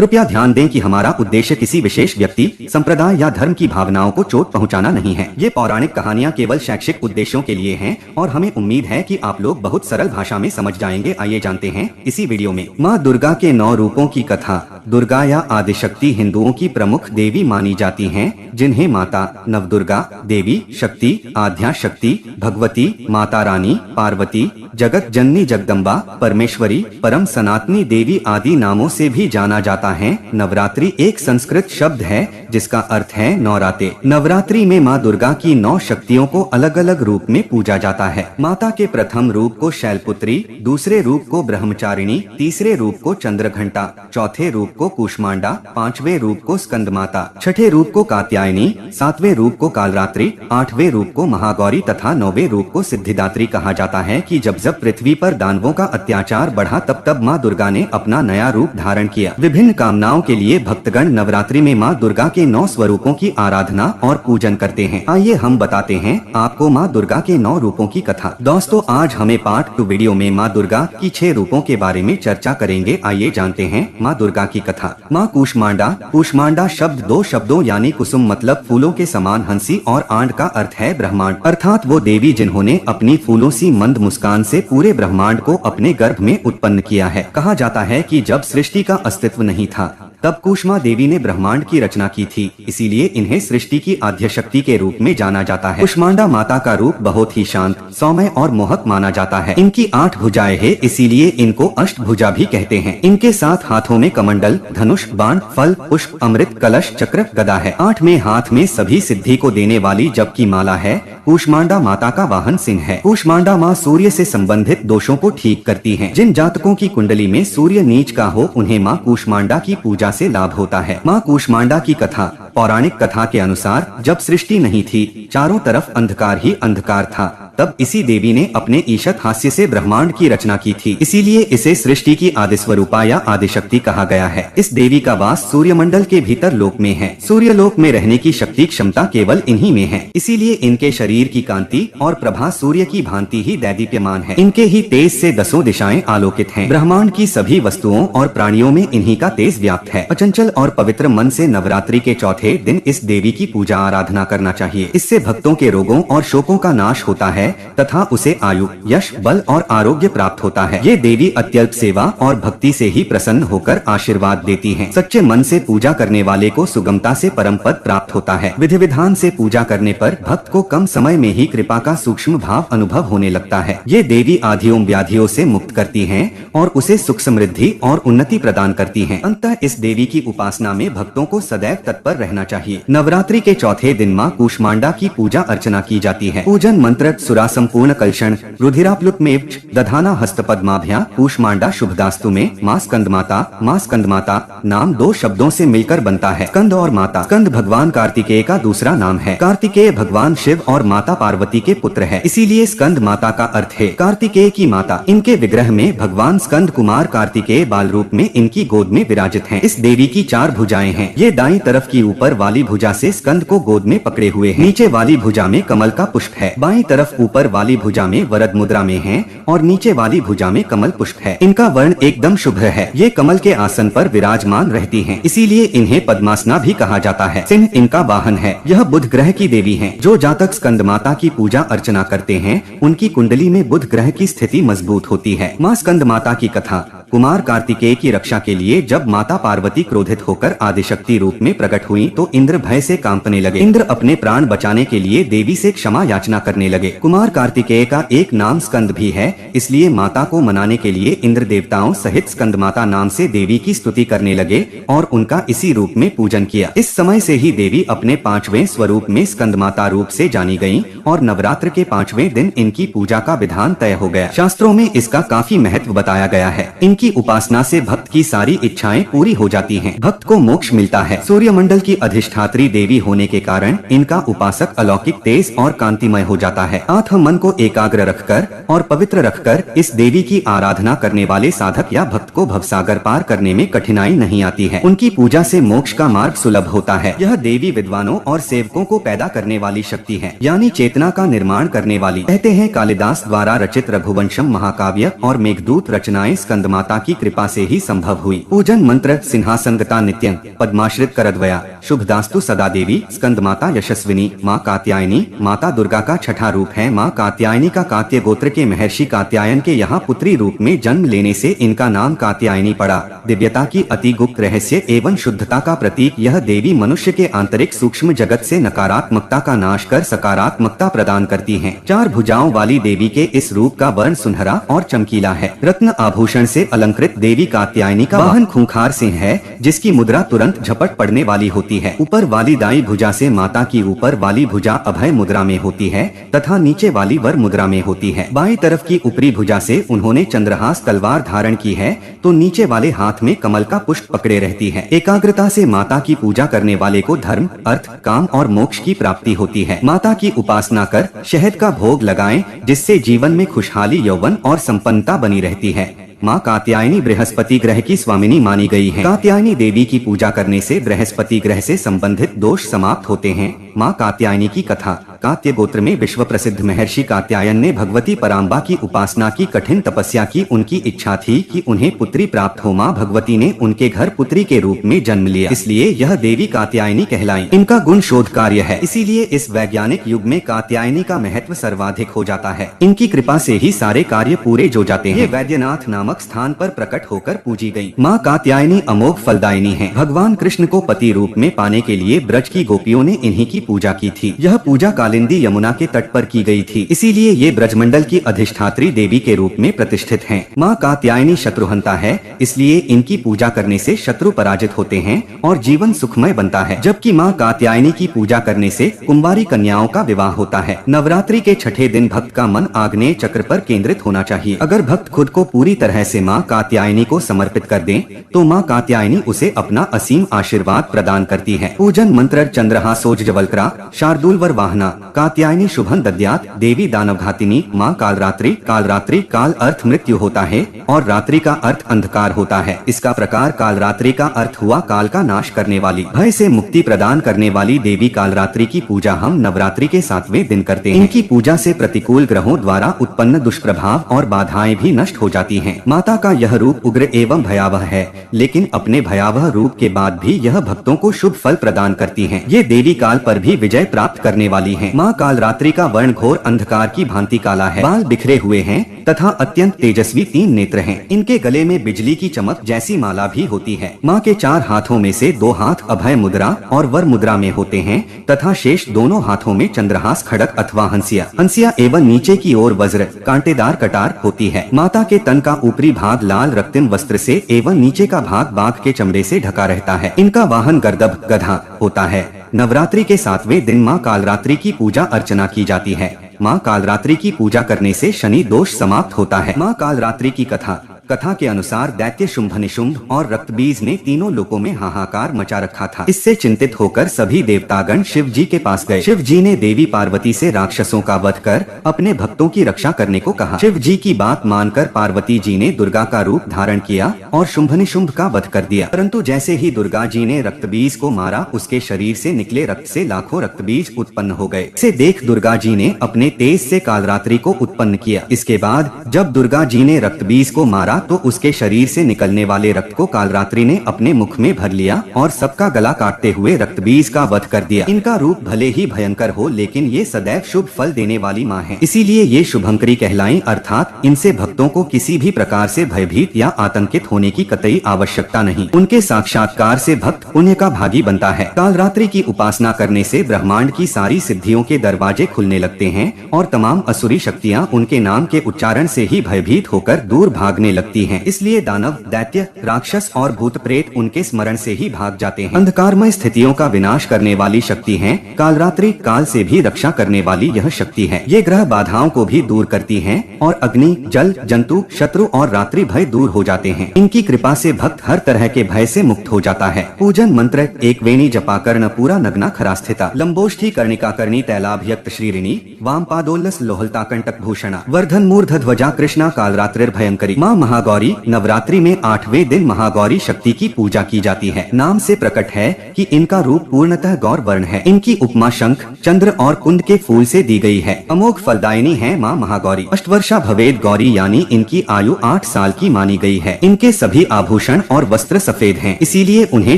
कृपया ध्यान दें कि हमारा उद्देश्य किसी विशेष व्यक्ति, संप्रदाय या धर्म की भावनाओं को चोट पहुंचाना नहीं है। ये पौराणिक कहानियाँ केवल शैक्षिक उद्देश्यों के लिए हैं और हमें उम्मीद है कि आप लोग बहुत सरल भाषा में समझ जाएंगे। आइए जानते हैं इसी वीडियो में। माँ दुर्गा के 9 रूपों की कथा। दुर्गा या आदिशक्ति हिंदुओं की प्रमुख देवी मानी जाती हैं, जिन्हें माता नवदुर्गा, देवी शक्ति, आद्या शक्ति, भगवती, माता रानी, पार्वती, जगत जननी जगदम्बा, परमेश्वरी, परम सनातनी देवी आदि नामों से भी जाना जाता है। नवरात्रि एक संस्कृत शब्द है जिसका अर्थ है नवराते। नवरात्रि में माँ दुर्गा की 9 शक्तियों को अलग अलग रूप में पूजा जाता है। माता के प्रथम रूप को शैलपुत्री, दूसरे रूप को ब्रह्मचारिणी, तीसरे रूप को चंद्रघंटा, चौथे रूप को कूष्मांडा, 5वें रूप को स्कंद माता, छठे रूप को कात्यायनी, 7वें रूप को कालरात्रि, 8वें रूप को महागौरी तथा 9वें रूप को सिद्धिदात्री कहा जाता है कि जब पृथ्वी पर दानवों का अत्याचार बढ़ा तब माँ दुर्गा ने अपना नया रूप धारण किया। विभिन्न कामनाओं के लिए भक्तगण नवरात्रि में माँ दुर्गा के 9 स्वरूपों की आराधना और पूजन करते हैं। आइए हम बताते हैं आपको माँ दुर्गा के 9 रूपों की कथा। दोस्तों, आज हमें पार्ट 2 वीडियो में माँ दुर्गा की 6 रूपों के बारे में चर्चा करेंगे। आइए जानते हैं माँ दुर्गा की कथा। माँ कूष्मांडा। कूष्मांडा शब्द 2 शब्दों यानी कुसुम मतलब फूलों के समान हंसी और आंड का अर्थ है ब्रह्मांड, अर्थात वो देवी जिन्होंने अपनी फूलों सी मंद मुस्कान से पूरे ब्रह्मांड को अपने गर्भ में उत्पन्न किया है। कहा जाता है कि जब सृष्टि का अस्तित्व नहीं था तब कूष्मा देवी ने ब्रह्मांड की रचना की थी, इसीलिए इन्हें सृष्टि की आद्य शक्ति के रूप में जाना जाता है। कूष्मांडा माता का रूप बहुत ही शांत, सौम्य और मोहक माना जाता है। इनकी 8 भुजाएं हैं, इसीलिए इनको अष्टभुजा भी कहते हैं। इनके 7 हाथों में कमंडल, धनुष, बाण, फल, पुष्प, अमृत, कलश, चक्र, गदा है। 8वें हाथ में सभी सिद्धि को देने वाली जप की माला है। कूष्मांडा माता का वाहन सिंह है। कूष्मांडा माँ सूर्य से संबंधित दोषों को ठीक करती हैं। जिन जातकों की कुंडली में सूर्य नीच का हो उन्हें माँ कूष्मांडा की पूजा से लाभ होता है। माँ कूष्मांडा की कथा। पौराणिक कथा के अनुसार जब सृष्टि नहीं थी, चारों तरफ अंधकार ही अंधकार था, तब इसी देवी ने अपने ईशत हास्य से ब्रह्मांड की रचना की थी, इसीलिए इसे सृष्टि की आदि स्वरूपा या आदिशक्ति कहा गया है। इस देवी का वास सूर्यमंडल के भीतर लोक में है। सूर्य लोक में रहने की शक्ति क्षमता केवल इन्हीं में है, इसीलिए इनके शरीर की कांति और प्रभा सूर्य की भांति ही दैदीप्यमान है। इनके ही तेज से 10 दिशाएं आलोकित हैं। ब्रह्मांड की सभी वस्तुओं और प्राणियों में इन्हीं का तेज व्याप्त है। अचंचल और पवित्र मन से नवरात्रि के चौथे दिन इस देवी की पूजा आराधना करना चाहिए। इससे भक्तों के रोगों और शोकों का नाश होता है तथा उसे आयु, यश, बल और आरोग्य प्राप्त होता है। ये देवी अत्यल्प सेवा और भक्ति से ही प्रसन्न होकर आशीर्वाद देती हैं। सच्चे मन से पूजा करने वाले को सुगमता से परम पद प्राप्त होता है। विधि विधान से पूजा करने पर भक्त को कम समय में ही कृपा का सूक्ष्म भाव अनुभव होने लगता है। ये देवी आधियों व्याधियों से मुक्त करती हैं और उसे सुख समृद्धि और उन्नति प्रदान करती हैं। अंततः इस देवी की उपासना में भक्तों को सदैव तत्पर रहना चाहिए। नवरात्रि के चौथे दिन माँ कूष्मांडा की पूजा अर्चना की जाती है। पूजन मंत्र सुरा संपूर्ण कलशण रुधिराप्लुतमेव दधाना हस्तपद्माभ्या कूष्मांडा शुभदास्तु में माँ स्कंद माता नाम 2 शब्दों से मिलकर बनता है। स्कंद और माता। स्कंद भगवान कार्तिकेय का दूसरा नाम है। कार्तिकेय भगवान शिव और माता पार्वती के पुत्र है, इसीलिए स्कंद माता का अर्थ है कार्तिकेय की माता। इनके विग्रह में भगवान स्कंद कुमार कार्तिकेय बाल रूप में इनकी गोद में विराजित हैं। इस देवी की 4 भुजाएं हैं। ये दाईं तरफ की ऊपर वाली भुजा से स्कंद को गोद में पकड़े हुए हैं। नीचे वाली भुजा में कमल का पुष्प है। बाईं तरफ ऊपर वाली भुजा में वरद मुद्रा में है और नीचे वाली भुजा में कमल पुष्प है। इनका वर्ण एकदम शुभ है। ये कमल के आसन पर विराजमान रहती हैं, इसीलिए इन्हें पद्मासना भी कहा जाता है। सिंह इनका वाहन है। यह बुध ग्रह की देवी हैं। जो जातक स्कंद माता की पूजा अर्चना करते हैं उनकी कुंडली में बुध ग्रह की स्थिति मजबूत होती है। माँ स्कंद माता की कथा। कुमार कार्तिकेय की रक्षा के लिए जब माता पार्वती क्रोधित होकर आदिशक्ति रूप में प्रकट हुई तो इंद्र भय से कांपने लगे। इंद्र अपने प्राण बचाने के लिए देवी से क्षमा याचना करने लगे। कुमार कार्तिकेय का एक नाम स्कंद भी है, इसलिए माता को मनाने के लिए इंद्र देवताओं सहित स्कंद माता नाम से देवी की स्तुति करने लगे और उनका इसी रूप में पूजन किया। इस समय से ही देवी अपने 5वें स्वरूप में स्कंद माता रूप से जानी गयी और नवरात्र के 5वें दिन इनकी पूजा का विधान तय हो गया। शास्त्रों में इसका काफी महत्व बताया गया है। की उपासना से भक्त की सारी इच्छाएं पूरी हो जाती हैं। भक्त को मोक्ष मिलता है। सूर्यमंडल की अधिष्ठात्री देवी होने के कारण इनका उपासक अलौकिक तेज और कांतिमय हो जाता है। आत्म मन को एकाग्र रखकर और पवित्र रखकर इस देवी की आराधना करने वाले साधक या भक्त को भवसागर पार करने में कठिनाई नहीं आती है। उनकी पूजा से मोक्ष का मार्ग सुलभ होता है। यह देवी विद्वानों और सेवकों को पैदा करने वाली शक्ति है, यानी चेतना का निर्माण करने वाली। कहते हैं कालिदास द्वारा रचित रघुवंशम महाकाव्य और मेघदूत रचनाएं स्कंदमाता माता की कृपा से ही संभव हुई। पूजन मंत्र सिंहासनगता नित्यं पद्माश्रित करद्वया शुभदास्तु सदा देवी स्कंद माता यशस्विनी माँ कात्यायनी माता दुर्गा का छठा रूप है। माँ कात्यायनी का कात्य गोत्र के महर्षि कात्यायन के यहाँ पुत्री रूप में जन्म लेने से इनका नाम कात्यायनी पड़ा। दिव्यता की अति गुप्त रहस्य एवं शुद्धता का प्रतीक यह देवी मनुष्य के आंतरिक सूक्ष्म जगत से नकारात्मकता का नाश कर सकारात्मकता प्रदान करती हैं। 4 भुजाओं वाली देवी के इस रूप का वर्ण सुनहरा और चमकीला है। रत्न आभूषण से अलंकृत देवी कात्यायनी का वाहन खूंखार सिंह है, जिसकी मुद्रा तुरंत झपट पड़ने वाली होती है। ऊपर वाली दाई भुजा से माता की ऊपर वाली भुजा अभय मुद्रा में होती है तथा नीचे वाली वर मुद्रा में होती है। बाईं तरफ की ऊपरी भुजा से उन्होंने चंद्रहास तलवार धारण की है तो नीचे वाले हाथ में कमल का पुष्प पकड़े रहती है। एकाग्रता से माता की पूजा करने वाले को धर्म, अर्थ, काम और मोक्ष की प्राप्ति होती है। माता की उपासना कर शहद का भोग लगाएं, जिससे जीवन में खुशहाली, यौवन और संपन्नता बनी रहती है। माँ कात्यायनी बृहस्पति ग्रह की स्वामिनी मानी गई है। कात्यायनी देवी की पूजा करने से बृहस्पति ग्रह से संबंधित दोष समाप्त होते हैं। माँ कात्यायनी की कथा। कात्य गोत्र में विश्व प्रसिद्ध महर्षि कात्यायन ने भगवती पराम्बा की उपासना की कठिन तपस्या की। उनकी इच्छा थी कि उन्हें पुत्री प्राप्त हो। माँ भगवती ने उनके घर पुत्री के रूप में जन्म लिया, इसलिए यह देवी कात्यायनी कहलाई। इनका गुण शोध कार्य है, इसीलिए इस वैज्ञानिक युग में कात्यायनी का महत्व सर्वाधिक हो जाता है। इनकी कृपा से ही सारे कार्य पूरे जो जाते हैं। ये वैद्यनाथ नामक स्थान पर प्रकट होकर पूजी गई। माँ कात्यायनी अमोघ फलदायिनी है। भगवान कृष्ण को पति रूप में पाने के लिए ब्रज की गोपियों ने इन्हीं की पूजा की थी। यह पूजा कालिंदी यमुना के तट पर की गई थी, इसीलिए ये ब्रजमंडल की अधिष्ठात्री देवी के रूप में प्रतिष्ठित हैं। माँ कात्यायनी शत्रुहंता है, इसलिए इनकी पूजा करने से शत्रु पराजित होते हैं और जीवन सुखमय बनता है। जबकि माँ कात्यायनी की पूजा करने से कुंवारी कन्याओं का विवाह होता है। नवरात्रि के छठे दिन भक्त का मन आग्नेय चक्र पर केंद्रित होना चाहिए। अगर भक्त खुद को पूरी तरह से माँ कात्यायनी को समर्पित कर दें, तो माँ कात्यायनी उसे अपना असीम आशीर्वाद प्रदान करती है। पूजन मंत्र चंद्रहासोज्ज्वलकरा शार्दूलवर वाहना कात्यायनी शुभं दद्यात् देवी दानवघातिनी माँ कालरात्रि। कालरात्रि काल अर्थ मृत्यु होता है और रात्रि का अर्थ अंधकार होता है। इसका प्रकार कालरात्रि का अर्थ हुआ काल का नाश करने वाली, भय से मुक्ति प्रदान करने वाली देवी कालरात्रि की पूजा हम नवरात्रि के 7वें दिन करते हैं। इनकी पूजा से प्रतिकूल ग्रहों द्वारा उत्पन्न दुष्प्रभाव और बाधाएं भी नष्ट हो जाती हैं। माता का यह रूप उग्र एवं भयावह है, लेकिन अपने भयावह रूप के बाद भी यह भक्तों को शुभ फल प्रदान करती हैं। ये देवी काल पर भी विजय प्राप्त करने वाली हैं। माँ कालरात्रि का वर्ण घोर अंधकार की भांति काला है। बाल बिखरे हुए हैं तथा अत्यंत तेजस्वी 3 नेत्र हैं। इनके गले में बिजली की चमक जैसी माला भी होती है। माँ के 4 हाथों में से 2 हाथ अभय मुद्रा और वर मुद्रा में होते हैं तथा शेष दोनों हाथों में चंद्रहास, खड़क अथवा हंसिया एवं नीचे की ओर वज्र कांटेदार कटार होती है। माता के तन का ऊपरी भाग लाल रक्तिम वस्त्र से एवं नीचे का भाग बाघ के चमड़े से ढका रहता है। इनका वाहन गर्दभ गधा होता है। नवरात्रि के 7वें दिन माँ कालरात्रि की पूजा अर्चना की जाती है। माँ कालरात्रि की पूजा करने से शनि दोष समाप्त होता है। माँ कालरात्रि की कथा के अनुसार दैत्य शुंभ निशुंभ और रक्तबीज ने तीनों लोकों में हाहाकार मचा रखा था। इससे चिंतित होकर सभी देवतागण शिव जी के पास गए। शिव जी ने देवी पार्वती से राक्षसों का वध कर अपने भक्तों की रक्षा करने को कहा। शिव जी की बात मानकर पार्वती जी ने दुर्गा का रूप धारण किया और शुंभ निशुंभ का वध कर दिया। परंतु जैसे ही दुर्गा जी ने रक्तबीज को मारा, उसके शरीर से निकले रक्त से लाखों रक्तबीज उत्पन्न हो गए। इसे देख दुर्गा जी ने अपने तेज से कालरात्रि को उत्पन्न किया। इसके बाद जब दुर्गा जी ने रक्तबीज को मारा तो उसके शरीर से निकलने वाले रक्त को कालरात्रि ने अपने मुख में भर लिया और सबका गला काटते हुए रक्तबीज का वध कर दिया। इनका रूप भले ही भयंकर हो, लेकिन ये सदैव शुभ फल देने वाली माँ है, इसीलिए ये शुभंकरी कहलाई। अर्थात इनसे भक्तों को किसी भी प्रकार से भयभीत या आतंकित होने की कतई आवश्यकता नहीं। उनके साक्षात्कार से भक्त पुण्य का भागी बनता है। कालरात्रि की उपासना करने से ब्रह्मांड की सारी सिद्धियों के दरवाजे खुलने लगते हैं और तमाम असुरी शक्तियाँ उनके नाम के उच्चारण से ही भयभीत होकर दूर भागने लगती हैं। इसलिए दानव, दैत्य, राक्षस और भूत प्रेत उनके स्मरण से ही भाग जाते हैं। अंधकारमय स्थितियों का विनाश करने वाली शक्ति है कालरात्रि। काल से भी रक्षा करने वाली यह शक्ति है। ये ग्रह बाधाओं को भी दूर करती है और अग्नि, जल, जंतु, शत्रु और रात्रि भय दूर हो जाते हैं। इनकी कृपा से भक्त हर तरह के भय से मुक्त हो जाता है। पूजन मंत्र एक वेणी जपाकर्ण पूरा नग्ना खरास्थिता लंबोष्ठी कर्णिका कर्णी तैलाभ्यक्त श्रीरिणी वाम पादोल्लस लोहलता कंटक भूषणा वर्धन मूर्ध ध्वजा कृष्णा कालरात्रिर्भयंकरी। माँ महागौरी नवरात्रि में 8वें दिन महागौरी शक्ति की पूजा की जाती है। नाम से प्रकट है कि इनका रूप पूर्णतः गौर वर्ण है। इनकी उपमा शंख, चंद्र और कुंद के फूल से दी गई है। अमोघ फलदायिनी है माँ महागौरी। अष्टवर्षा भवेद गौरी यानी इनकी आयु 8 साल की मानी गई है। इनके सभी आभूषण और वस्त्र सफेद हैं, इसीलिए उन्हें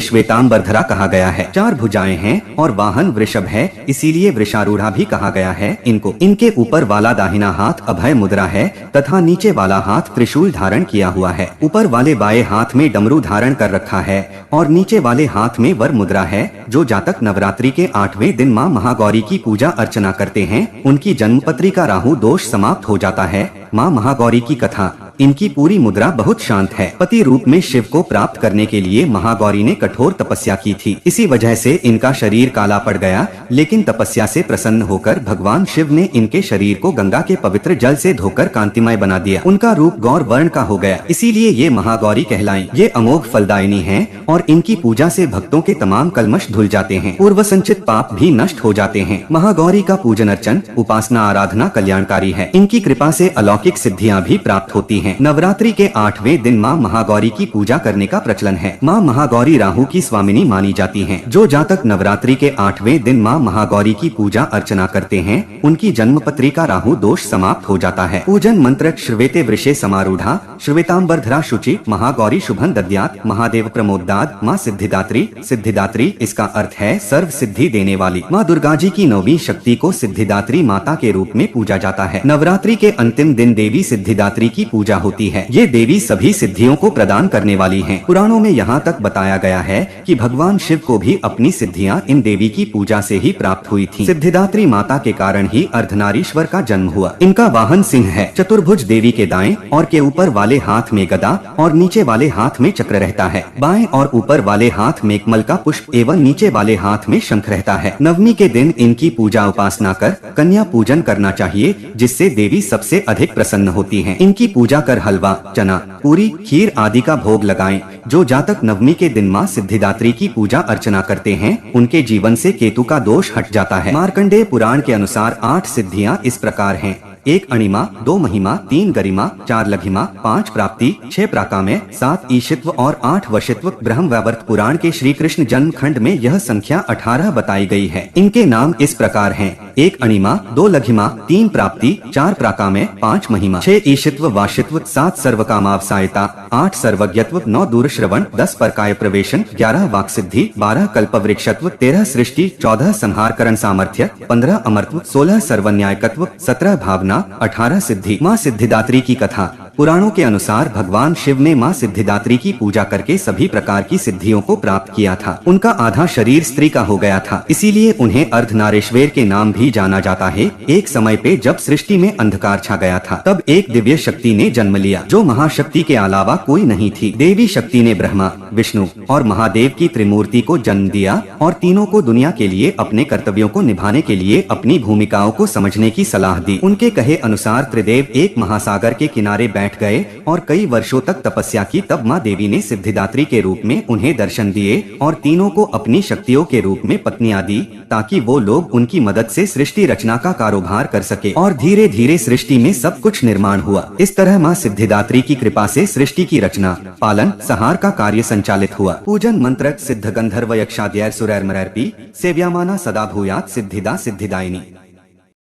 श्वेतांबरधरा कहा गया है। 4 भुजाएं हैं और वाहन वृषभ है, इसीलिए वृषारूढ़ा भी कहा गया है इनको। इनके ऊपर वाला दाहिना हाथ अभय मुद्रा है तथा नीचे वाला हाथ त्रिशूल धारण किया हुआ है। ऊपर वाले बाएं हाथ में डमरू धारण कर रखा है और नीचे वाले हाथ में वर मुद्रा है। जो जातक नवरात्रि के 8वें दिन माँ महागौरी की पूजा अर्चना करते हैं, उनकी जन्मपत्री का राहु दोष समाप्त हो जाता है। माँ महागौरी की कथा। इनकी पूरी मुद्रा बहुत शांत है। पति रूप में शिव को प्राप्त करने के लिए महागौरी ने कठोर तपस्या की थी। इसी वजह से इनका शरीर काला पड़ गया, लेकिन तपस्या से प्रसन्न होकर भगवान शिव ने इनके शरीर को गंगा के पवित्र जल से धोकर कांतिमय बना दिया। उनका रूप गौर वर्ण का हो गया, इसीलिए ये महागौरी कहलाई। ये अमोघ फलदायिनी है और इनकी पूजा से भक्तों के तमाम कलमश धुल जाते हैं, पूर्व संचित पाप भी नष्ट हो जाते हैं। महागौरी का पूजन अर्चन, उपासना, आराधना कल्याणकारी है। इनकी कृपा से अलौकिक सिद्धियां भी प्राप्त होती हैं। नवरात्रि के 8वें दिन माँ महागौरी की पूजा करने का प्रचलन है। माँ महागौरी राहु की स्वामिनी मानी जाती हैं। जो जातक नवरात्रि के 8वें दिन माँ महागौरी की पूजा अर्चना करते हैं, उनकी जन्मपत्री का राहु दोष समाप्त हो जाता है। पूजन मंत्र श्वेते वृषे समारूढ़ा श्वेतांबरधरा शुचि महागौरी शुभं दद्यात् महादेव प्रमोदाद माँ सिद्धिदात्री। सिद्धिदात्री इसका अर्थ है सर्व सिद्धि देने वाली। माँ दुर्गा जी की 9वीं शक्ति को सिद्धिदात्री माता के रूप में पूजा जाता है। नवरात्रि के अंतिम दिन देवी सिद्धिदात्री की पूजा होती है। ये देवी सभी सिद्धियों को प्रदान करने वाली हैं। पुराणों में यहाँ तक बताया गया है कि भगवान शिव को भी अपनी सिद्धियाँ इन देवी की पूजा से ही प्राप्त हुई थी। सिद्धिदात्री माता के कारण ही अर्धनारीश्वर का जन्म हुआ। इनका वाहन सिंह है। चतुर्भुज देवी के दाएं और के ऊपर वाले हाथ में गदा और नीचे वाले हाथ में चक्र रहता है। बाएं और ऊपर वाले हाथ में कमल का पुष्प एवं नीचे वाले हाथ में शंख रहता है। नवमी के दिन इनकी पूजा उपासना कर कन्या पूजन करना चाहिए, जिससे देवी सबसे अधिक प्रसन्न होती हैं। इनकी पूजा कर हलवा, चना, पूरी, खीर आदि का भोग लगाएं। जो जातक नवमी के दिन माँ सिद्धिदात्री की पूजा अर्चना करते हैं, उनके जीवन से केतु का दोष हट जाता है। मार्कंडेय पुराण के अनुसार 8 सिद्धियाँ इस प्रकार हैं। 1 अणिमा, 2 महिमा, 3 गरिमा, 4 लघिमा, 5 प्राप्ति, 6 प्राकाम्य, 7 ईशित्व और 8 वशित्व। ब्रह्म वैवर्त पुराण के श्री कृष्ण जन्म खंड में यह संख्या 18 बताई गई है। इनके नाम इस प्रकार हैं: 1 अणिमा, 2 लघिमा, 3 प्राप्ति, 4 प्राकाम्य, 5 महिमा, 6 ईशित्व वाशित्व, 7 सर्वकामावसायता, 8 सर्वज्ञत्व, 9 दूर श्रवण, 10 परकाय प्रवेशन, 11 वाक् सिद्धि, 12 कल्प वृक्षत्व, 13 सृष्टि, 14 संहार करण सामर्थ्य, 15 अमरत्व, 16 सर्वन्यायकत्व, 17 भावना, 18 सिद्धि। माँ सिद्धिदात्री की कथा। पुराणों के अनुसार भगवान शिव ने माँ सिद्धिदात्री की पूजा करके सभी प्रकार की सिद्धियों को प्राप्त किया था। उनका आधा शरीर स्त्री का हो गया था, इसीलिए उन्हें अर्धनारीश्वर के नाम भी जाना जाता है। एक समय पे जब सृष्टि में अंधकार छा गया था, तब एक दिव्य शक्ति ने जन्म लिया, जो महाशक्ति के अलावा कोई नहीं थी। देवी शक्ति ने ब्रह्मा, विष्णु और महादेव की त्रिमूर्ति को जन्म दिया और तीनों को दुनिया के लिए अपने कर्तव्यों को निभाने के लिए अपनी भूमिकाओं को समझने की सलाह दी। उनके कहे अनुसार त्रिदेव एक महासागर के किनारे बैठ गए और कई वर्षों तक तपस्या की। तब माँ देवी ने सिद्धिदात्री के रूप में उन्हें दर्शन दिए और तीनों को अपनी शक्तियों के रूप में पत्नियां दी, ताकि वो लोग उनकी मदद से सृष्टि रचना का कारोबार कर सके। और धीरे धीरे सृष्टि में सब कुछ निर्माण हुआ। इस तरह माँ सिद्धिदात्री की कृपा से सृष्टि की रचना, पालन, संहार का कार्य संचालित हुआ। पूजन मंत्र सिद्ध गंधर्व यक्षाद्यैर सुरैर्मरैर्पी सेव्यामाना सदा भूयात् सिद्धिदा सिद्धिदायिनी।